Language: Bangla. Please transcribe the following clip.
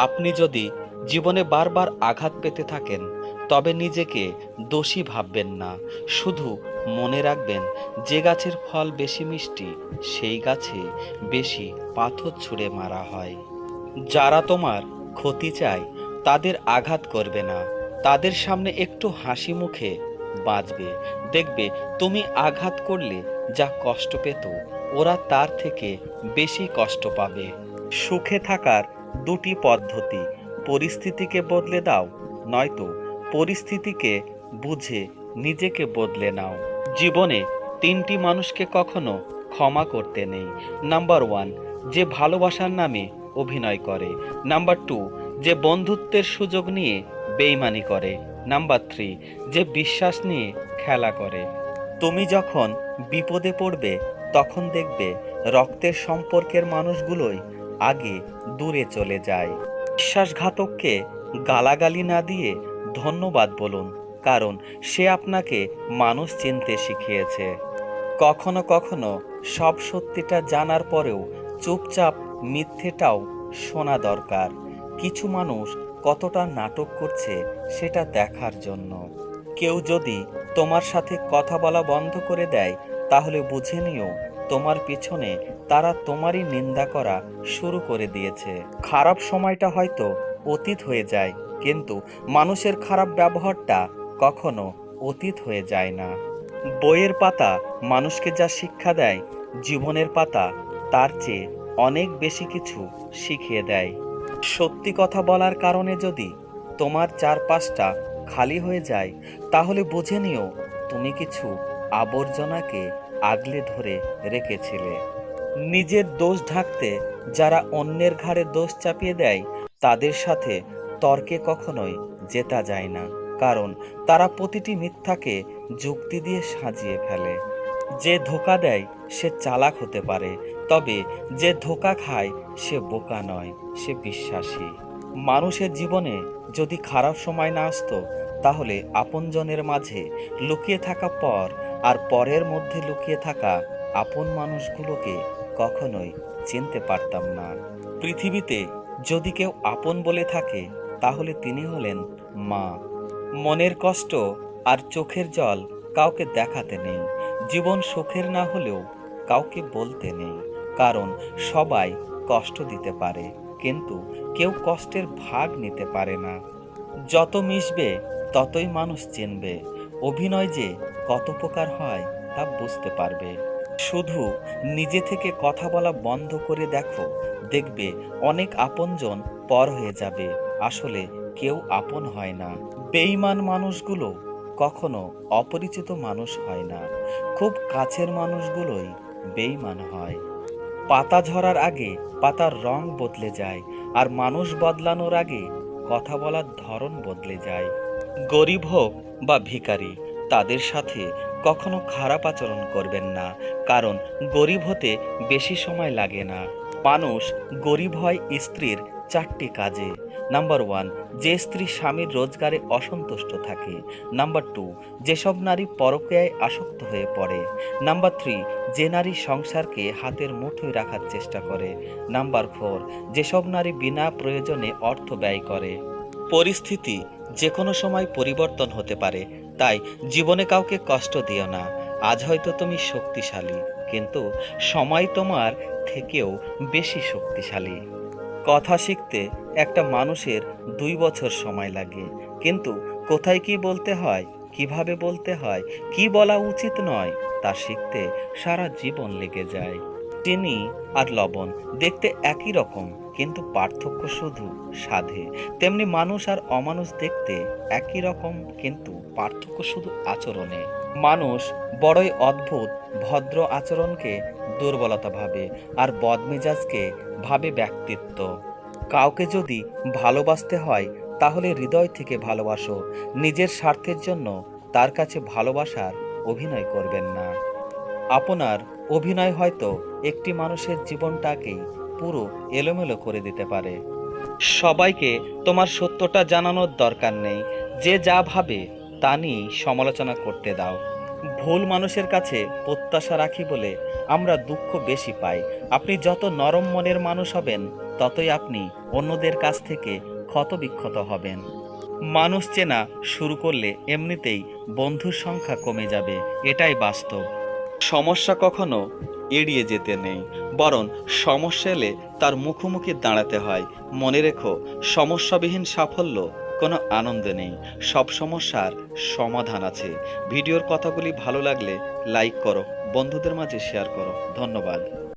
আপনি যদি জীবনে বারবার আঘাত পেতে থাকেন তবে নিজেকে দোষী ভাববেন না। শুধু মনে রাখবেন, যে গাছের ফল বেশি মিষ্টি সেই গাছে বেশি পাথর ছুঁড়ে মারা হয়। যারা তোমার ক্ষতি চায় তাদের আঘাত করবে না, তাদের সামনে একটু হাসি মুখে বাঁচবে। দেখবে তুমি আঘাত করলে যা কষ্ট পেত ওরা তার থেকে বেশি কষ্ট পাবে। সুখে থাকার দুটি পদ্ধতি: পরিস্থিতিকে বদলে দাও, নয়তো পরিস্থিতিকে বুঝে নিজেকে বদলে নাও। জীবনে তিনটি মানুষকে কখনো ক্ষমা করতে নেই। নাম্বার ওয়ান, যে ভালোবাসার নামে অভিনয় করে। নাম্বার টু, যে বন্ধুত্বের সুযোগ নিয়ে বেইমানি করে। নাম্বার থ্রি, যে বিশ্বাস নিয়ে খেলা করে। তুমি যখন বিপদে পড়বে তখন দেখবে রক্তের সম্পর্কের মানুষগুলোই আগে দূরে চলে যায়। বিশ্বাসঘাতককে গালাগালি না দিয়ে ধন্যবাদ বলুন, কারণ সে আপনাকে মানুষ চিনতে শিখিয়েছে। কখনো কখনো সব সত্যিটা জানার পরেও চুপচাপ মিথ্যেটাও শোনা দরকার। কিছু মানুষ কতটা নাটক করছে সেটা দেখার জন্য। কেউ যদি তোমার সাথে কথা বলা বন্ধ করে দেয় তাহলে বুঝে নিও তোমার পিছনে তারা তোমারই নিন্দা করা শুরু করে দিয়েছে। খারাপ সময়টা হয়তো অতীত হয়ে যায়, কিন্তু মানুষের খারাপ ব্যবহারটা কখনো অতীত হয়ে যায় না। বইয়ের পাতা মানুষকে যা শিক্ষা দেয়, জীবনের পাতা তার চেয়ে অনেক বেশি কিছু শিখিয়ে দেয়। সত্যি কথা বলার কারণে যদি তোমার চারপাশটা খালি হয়ে যায় তাহলে বুঝে নিও তুমি কিছু আবর্জনাকে আগলে ধরে রেখেছিলে। নিজের দোষ ঢাকতে যারা অন্যের ঘাড়ে দোষ চাপিয়ে দেয় তাদের সাথে তর্কে কখনোই জেতা যায় না, কারণ তারা প্রতিটি মিথ্যাকে যুক্তি দিয়ে সাজিয়ে ফেলে। যে ধোঁকা দেয় সে চালাক হতে পারে, তবে যে ধোঁকা খায় সে বোকা নয়, সে বিশ্বাসী। মানুষের জীবনে যদি খারাপ সময় না আসতো তাহলে আপনজনের মাঝে লুকিয়ে থাকা পর আর পরের মধ্যে লুকিয়ে থাকা আপন মানুষগুলোকে কখনোই চিনতে পারতাম না। পৃথিবীতে যদি কেউ আপন বলে থাকে তাহলে তিনি হলেন মা। মনের কষ্ট আর চোখের জল কাউকে দেখাতে নেই, জীবন সুখের না হলেও কাউকে বলতে নেই, কারণ সবাই কষ্ট দিতে পারে কিন্তু কেউ কষ্টের ভাগ নিতে পারে না। যত মিশবে ততই মানুষ চিনবে, অভিনয় যে কত প্রকার হয় তা বুঝতে পারবে। শুধু নিজে থেকে কথা বলা বন্ধ করে দেখো, দেখবে অনেক আপনজন পর হয়ে যাবে। আসলে কেউ আপন হয় না। বেঈমান মানুষগুলো কখনো অপরিচিত মানুষ হয় না, খুব কাছের মানুষগুলোই বেঈমান হয়। পাতা ঝরার আগে পাতার রং বদলে যায়, আর মানুষ বদলানোর আগে কথা বলার ধরন বদলে যায়। গরিব হোক বা ভিখারি, তাদের সাথে কখনো খারাপ আচরণ করবেন না, কারণ গরিব হতে বেশি সময় লাগে না। মানুষ গরিব হয় স্ত্রীর চারটি কাজে। নাম্বার ওয়ান, যে স্ত্রী স্বামীর রোজগারে অসন্তুষ্ট থাকে। নাম্বার টু, যেসব নারী পরকীয়ায় আসক্ত হয়ে পড়ে। নাম্বার থ্রি, যে নারী সংসারকে হাতের মুঠোয় রাখার চেষ্টা করে। নাম্বার ফোর, যেসব নারী বিনা প্রয়োজনে অর্থ ব্যয় করে। পরিস্থিতি যে কোনো সময় পরিবর্তন হতে পারে, তাই জীবনে কাউকে কষ্ট দিও না। আজ হয়তো তুমি শক্তিশালী, কিন্তু সময় তোমার থেকেও বেশি শক্তিশালী। কথা শিখতে একটা মানুষের 2 বছর সময় লাগে, কিন্তু কোথায় কি বলতে হয়, কিভাবে বলতে হয়, কি বলা উচিত নয় তা শিখতে সারা জীবন লেগে যায়। চিনি আর লবণ দেখতে একই রকম, কিন্তু পার্থক্য শুধু স্বাদে। তেমনি মানুষ আর অমানুষ দেখতে একই রকম, কিন্তু পার্থক্য শুধু আচরণে। মানুষ বড়ই অদ্ভুত, ভদ্র আচরণকে দুর্বলতা ভাবে আর বদমেজাজকে ভাবে ব্যক্তিত্ব। কাউকে যদি ভালোবাসতে হয় তাহলে হৃদয় থেকে ভালোবাসো, নিজের স্বার্থের জন্য তার কাছে ভালোবাসার অভিনয় করবেন না। আপনার অভিনয় হয়তো একটি মানুষের জীবনটাকেই পুরো এলোমেলো করে দিতে পারে। সবাইকে তোমার সত্যটা জানানোর দরকার নেই, যে যা ভাবে তা নিয়েই সমালোচনা করতে দাও। ভুল মানুষের কাছে প্রত্যাশা রাখি বলে আমরা দুঃখ বেশি পাই। আপনি যত নরম মনের মানুষ হবেন, ততই আপনি অন্যদের কাছ থেকে ক্ষতবিক্ষত হবেন। মানুষ চেনা শুরু করলে এমনিতেই বন্ধুর সংখ্যা কমে যাবে, এটাই বাস্তব। সমস্যা কখনো এড়িয়ে যেতে নেই, বরং সমস্যা এলে তার মুখোমুখি দাঁড়াতে হয়। মনে রেখো, সমস্যাবিহীন সাফল্য কোনো আনন্দ নেই, সব সমস্যার সমাধান আছে। ভিডিওর কথাগুলি ভালো লাগলে লাইক করো, বন্ধুদের মাঝে শেয়ার করো। ধন্যবাদ।